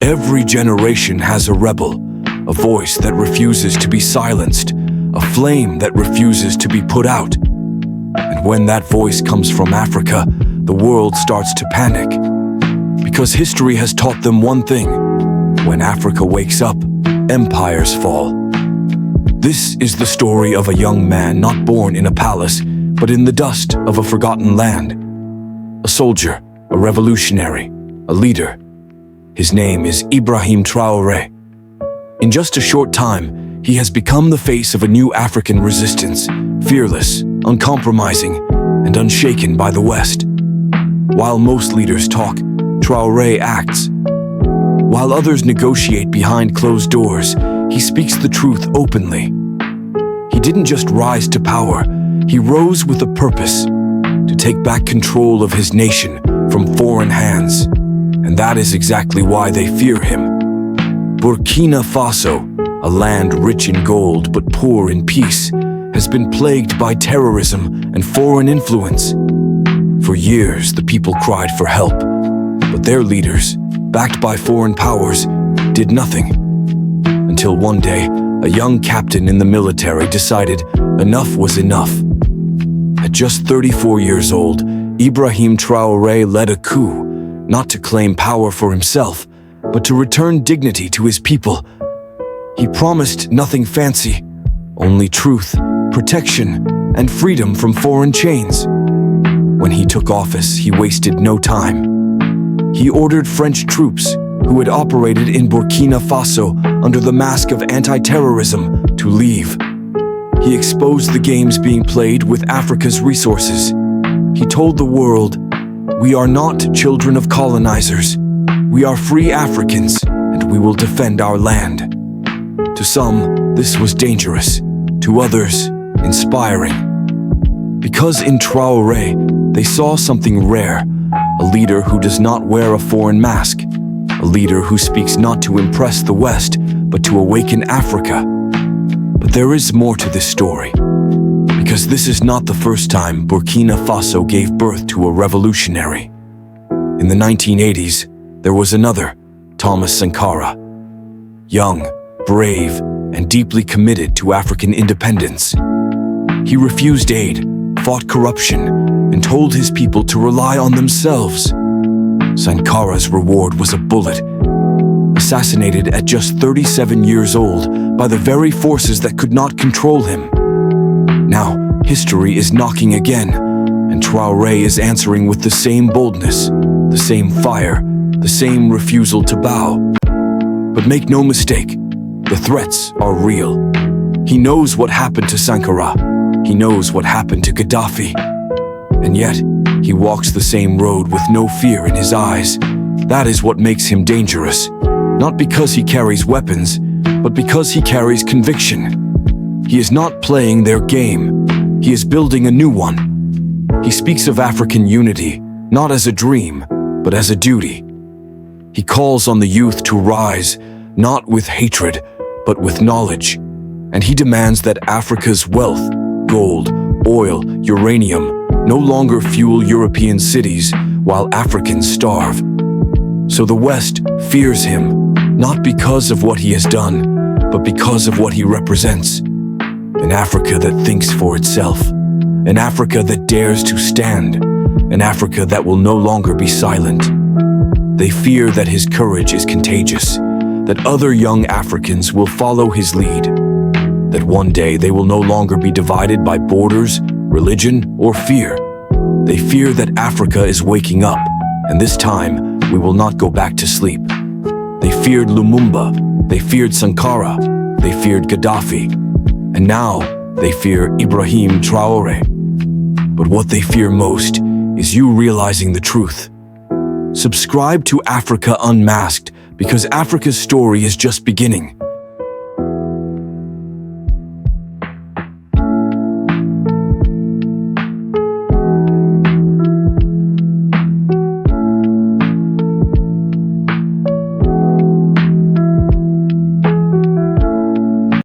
Every generation has a rebel, a voice that refuses to be silenced, a flame that refuses to be put out. And when that voice comes from Africa, the world starts to panic. Because history has taught them one thing: when Africa wakes up, empires fall. This is the story of a young man not born in a palace, but in the dust of a forgotten land. A soldier, a revolutionary, a leader. His name is Ibrahim Traoré. In just a short time, he has become the face of a new African resistance, fearless, uncompromising, and unshaken by the West. While most leaders talk, Traoré acts. While others negotiate behind closed doors, he speaks the truth openly. He didn't just rise to power, he rose with a purpose: to take back control of his nation from foreign hands. And that is exactly why they fear him. Burkina Faso, a land rich in gold but poor in peace, has been plagued by terrorism and foreign influence. For years, the people cried for help, but their leaders, backed by foreign powers, did nothing. Until one day, a young captain in the military decided enough was enough. At just 34 years old, Ibrahim Traoré led a coup, not to claim power for himself, but to return dignity to his people. He promised nothing fancy, only truth, protection, and freedom from foreign chains. When he took office, he wasted no time. He ordered French troops, who had operated in Burkina Faso under the mask of anti-terrorism, to leave. He exposed the games being played with Africa's resources. He told the world, "We are not children of colonizers. We are free Africans, and we will defend our land." To some, this was dangerous. To others, inspiring. Because in Traoré, they saw something rare: a leader who does not wear a foreign mask, a leader who speaks not to impress the West, but to awaken Africa. But there is more to this story. Because this is not the first time Burkina Faso gave birth to a revolutionary. In the 1980s, there was another, Thomas Sankara. Young, brave, and deeply committed to African independence. He refused aid, fought corruption, and told his people to rely on themselves. Sankara's reward was a bullet, assassinated at just 37 years old by the very forces that could not control him. Now, history is knocking again, and Traoré is answering with the same boldness, the same fire, the same refusal to bow. But make no mistake, the threats are real. He knows what happened to Sankara. He knows what happened to Gaddafi. And yet, he walks the same road with no fear in his eyes. That is what makes him dangerous. Not because he carries weapons, but because he carries conviction. He is not playing their game. He is building a new one. He speaks of African unity, not as a dream, but as a duty. He calls on the youth to rise, not with hatred, but with knowledge. And he demands that Africa's wealth, gold, oil, uranium, no longer fuel European cities while Africans starve. So the West fears him, not because of what he has done, but because of what he represents. An Africa that thinks for itself, an Africa that dares to stand, an Africa that will no longer be silent. They fear that his courage is contagious, that other young Africans will follow his lead, that one day they will no longer be divided by borders, religion, or fear. They fear that Africa is waking up, and this time we will not go back to sleep. They feared Lumumba, they feared Sankara, they feared Gaddafi, and now they fear Ibrahim Traoré. But what they fear most is you realizing the truth. Subscribe to Africa Unmasked, because Africa's story is just beginning.